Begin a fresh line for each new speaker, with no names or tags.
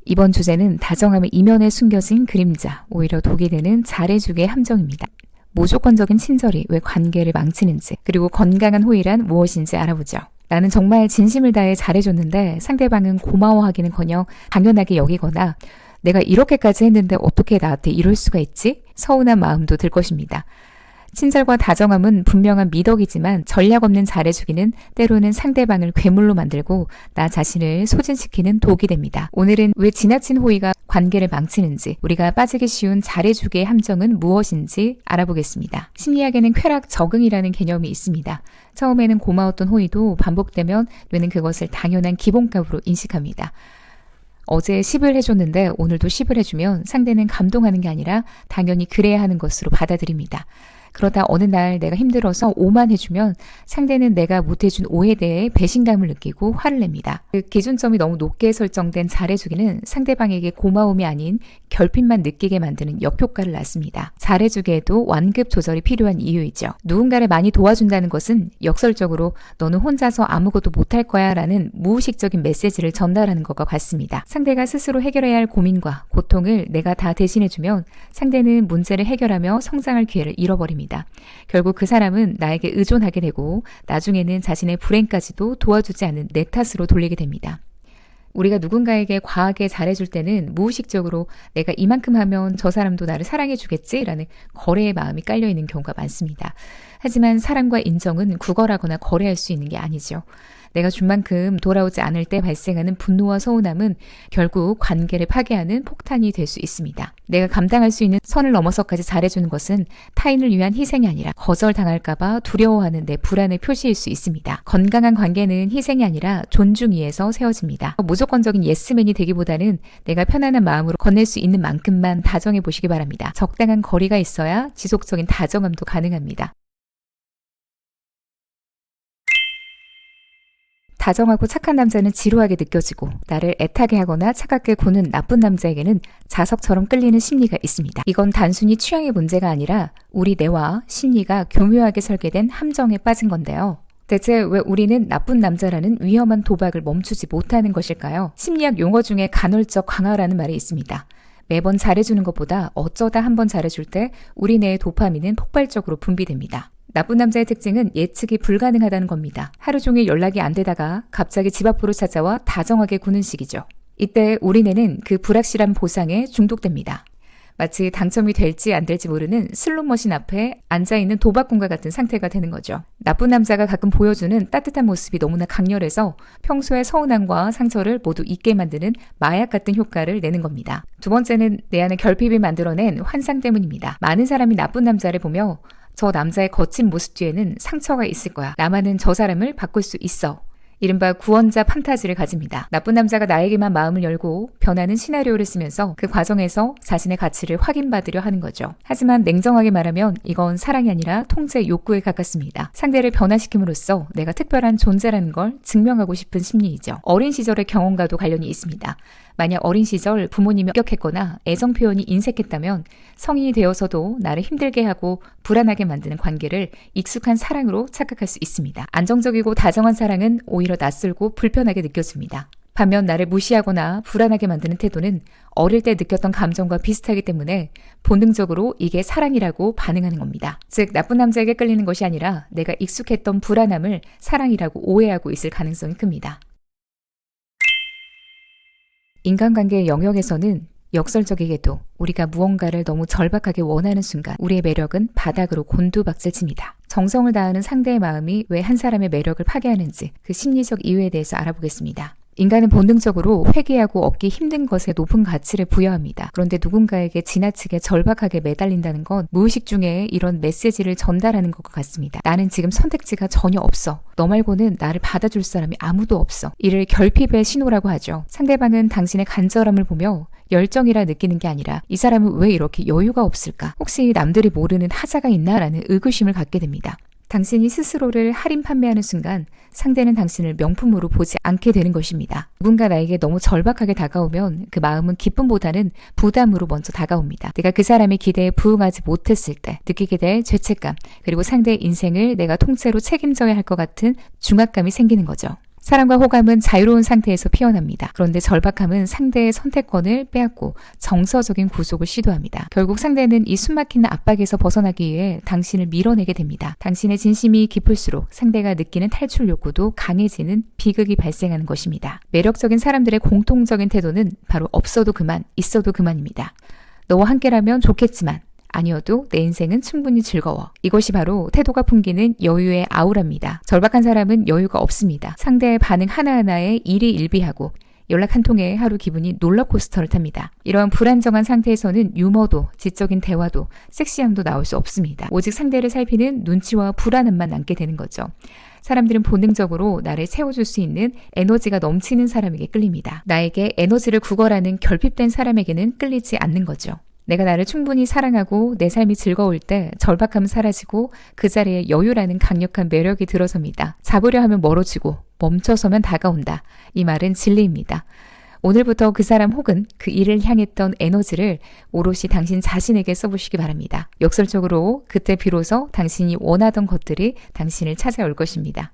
이번 주제는 다정함의 이면에 숨겨진 그림자, 오히려 독이 되는 잘해주기의 함정입니다. 무조건적인 친절이 왜 관계를 망치는지, 그리고 건강한 호의란 무엇인지 알아보죠. 나는 정말 진심을 다해 잘해줬는데 상대방은 고마워하기는커녕 당연하게 여기거나 내가 이렇게까지 했는데 어떻게 나한테 이럴 수가 있지? 서운한 마음도 들 것입니다. 친절과 다정함은 분명한 미덕이지만 전략 없는 잘해주기는 때로는 상대방을 괴물로 만들고 나 자신을 소진시키는 독이 됩니다. 오늘은 왜 지나친 호의가 관계를 망치는지, 우리가 빠지기 쉬운 잘해주기의 함정은 무엇인지 알아보겠습니다. 심리학에는 쾌락 적응이라는 개념이 있습니다. 처음에는 고마웠던 호의도 반복되면 뇌는 그것을 당연한 기본값으로 인식합니다. 어제 10을 해줬는데 오늘도 10을 해주면 상대는 감동하는 게 아니라 당연히 그래야 하는 것으로 받아들입니다. 그러다 어느 날 내가 힘들어서 5만 해주면 상대는 내가 못해준 5에 대해 배신감을 느끼고 화를 냅니다. 그 기준점이 너무 높게 설정된 잘해주기는 상대방에게 고마움이 아닌 결핍만 느끼게 만드는 역효과를 낳습니다. 잘해주기에도 완급 조절이 필요한 이유이죠. 누군가를 많이 도와준다는 것은 역설적으로 너는 혼자서 아무것도 못할 거야 라는 무의식적인 메시지를 전달하는 것과 같습니다. 상대가 스스로 해결해야 할 고민과 고통을 내가 다 대신해주면 상대는 문제를 해결하며 성장할 기회를 잃어버립니다. 결국 그 사람은 나에게 의존하게 되고 나중에는 자신의 불행까지도 도와주지 않은 내 탓으로 돌리게 됩니다. 우리가 누군가에게 과하게 잘해줄 때는 무의식적으로 내가 이만큼 하면 저 사람도 나를 사랑해주겠지라는 거래의 마음이 깔려있는 경우가 많습니다. 하지만 사랑과 인정은 구걸하거나 거래할 수 있는 게 아니죠. 내가 준 만큼 돌아오지 않을 때 발생하는 분노와 서운함은 결국 관계를 파괴하는 폭탄이 될 수 있습니다. 내가 감당할 수 있는 선을 넘어서까지 잘해주는 것은 타인을 위한 희생이 아니라 거절당할까봐 두려워하는 내 불안의 표시일 수 있습니다. 건강한 관계는 희생이 아니라 존중 위에서 세워집니다. 무조건적인 예스맨이 되기보다는 내가 편안한 마음으로 건넬 수 있는 만큼만 다정해 보시기 바랍니다. 적당한 거리가 있어야 지속적인 다정함도 가능합니다. 다정하고 착한 남자는 지루하게 느껴지고 나를 애타게 하거나 차갑게 구는 나쁜 남자에게는 자석처럼 끌리는 심리가 있습니다. 이건 단순히 취향의 문제가 아니라 우리 뇌와 심리가 교묘하게 설계된 함정에 빠진 건데요. 대체 왜 우리는 나쁜 남자라는 위험한 도박을 멈추지 못하는 것일까요? 심리학 용어 중에 간헐적 강화라는 말이 있습니다. 매번 잘해주는 것보다 어쩌다 한번 잘해줄 때 우리 뇌의 도파민은 폭발적으로 분비됩니다. 나쁜 남자의 특징은 예측이 불가능하다는 겁니다. 하루 종일 연락이 안 되다가 갑자기 집 앞으로 찾아와 다정하게 구는 식이죠. 이때 우리 뇌는 그 불확실한 보상에 중독됩니다. 마치 당첨이 될지 안 될지 모르는 슬롯머신 앞에 앉아있는 도박꾼과 같은 상태가 되는 거죠. 나쁜 남자가 가끔 보여주는 따뜻한 모습이 너무나 강렬해서 평소의 서운함과 상처를 모두 잊게 만드는 마약 같은 효과를 내는 겁니다. 두 번째는 내 안에 결핍이 만들어낸 환상 때문입니다. 많은 사람이 나쁜 남자를 보며 저 남자의 거친 모습 뒤에는 상처가 있을 거야. 나만은 저 사람을 바꿀 수 있어. 이른바 구원자 판타지를 가집니다. 나쁜 남자가 나에게만 마음을 열고 변하는 시나리오를 쓰면서 그 과정에서 자신의 가치를 확인받으려 하는 거죠. 하지만 냉정하게 말하면 이건 사랑이 아니라 통제 욕구에 가깝습니다. 상대를 변화시킴으로써 내가 특별한 존재라는 걸 증명하고 싶은 심리이죠. 어린 시절의 경험과도 관련이 있습니다. 만약 어린 시절 부모님이 엄격했거나 애정 표현이 인색했다면 성인이 되어서도 나를 힘들게 하고 불안하게 만드는 관계를 익숙한 사랑으로 착각할 수 있습니다. 안정적이고 다정한 사랑은 오히려 낯설고 불편하게 느껴집니다. 반면 나를 무시하거나 불안하게 만드는 태도는 어릴 때 느꼈던 감정과 비슷하기 때문에 본능적으로 이게 사랑이라고 반응하는 겁니다. 즉 나쁜 남자에게 끌리는 것이 아니라 내가 익숙했던 불안함을 사랑이라고 오해하고 있을 가능성이 큽니다. 인간관계의 영역에서는 역설적이게도 우리가 무언가를 너무 절박하게 원하는 순간 우리의 매력은 바닥으로 곤두박질 칩니다. 정성을 다하는 상대의 마음이 왜 한 사람의 매력을 파괴하는지 그 심리적 이유에 대해서 알아보겠습니다. 인간은 본능적으로 회귀하고 얻기 힘든 것에 높은 가치를 부여합니다. 그런데 누군가에게 지나치게 절박하게 매달린다는 건 무의식 중에 이런 메시지를 전달하는 것과 같습니다. 나는 지금 선택지가 전혀 없어. 너 말고는 나를 받아줄 사람이 아무도 없어. 이를 결핍의 신호라고 하죠. 상대방은 당신의 간절함을 보며 열정이라 느끼는 게 아니라 이 사람은 왜 이렇게 여유가 없을까? 혹시 남들이 모르는 하자가 있나? 라는 의구심을 갖게 됩니다. 당신이 스스로를 할인 판매하는 순간 상대는 당신을 명품으로 보지 않게 되는 것입니다. 누군가 나에게 너무 절박하게 다가오면 그 마음은 기쁨보다는 부담으로 먼저 다가옵니다. 내가 그 사람의 기대에 부응하지 못했을 때 느끼게 될 죄책감, 그리고 상대의 인생을 내가 통째로 책임져야 할 것 같은 중압감이 생기는 거죠. 사랑과 호감은 자유로운 상태에서 피어납니다. 그런데 절박함은 상대의 선택권을 빼앗고 정서적인 구속을 시도합니다. 결국 상대는 이 숨막히는 압박에서 벗어나기 위해 당신을 밀어내게 됩니다. 당신의 진심이 깊을수록 상대가 느끼는 탈출 욕구도 강해지는 비극이 발생하는 것입니다. 매력적인 사람들의 공통적인 태도는 바로 없어도 그만, 있어도 그만입니다. 너와 함께라면 좋겠지만 아니어도 내 인생은 충분히 즐거워. 이것이 바로 태도가 풍기는 여유의 아우라입니다. 절박한 사람은 여유가 없습니다. 상대의 반응 하나하나에 일희일비하고 연락 한 통에 하루 기분이 롤러코스터를 탑니다. 이러한 불안정한 상태에서는 유머도 지적인 대화도 섹시함도 나올 수 없습니다. 오직 상대를 살피는 눈치와 불안함만 남게 되는 거죠. 사람들은 본능적으로 나를 채워줄 수 있는 에너지가 넘치는 사람에게 끌립니다. 나에게 에너지를 구걸하는 결핍된 사람에게는 끌리지 않는 거죠. 내가 나를 충분히 사랑하고 내 삶이 즐거울 때 절박함은 사라지고 그 자리에 여유라는 강력한 매력이 들어섭니다. 잡으려 하면 멀어지고 멈춰서면 다가온다. 이 말은 진리입니다. 오늘부터 그 사람 혹은 그 일을 향했던 에너지를 오롯이 당신 자신에게 써보시기 바랍니다. 역설적으로 그때 비로소 당신이 원하던 것들이 당신을 찾아올 것입니다.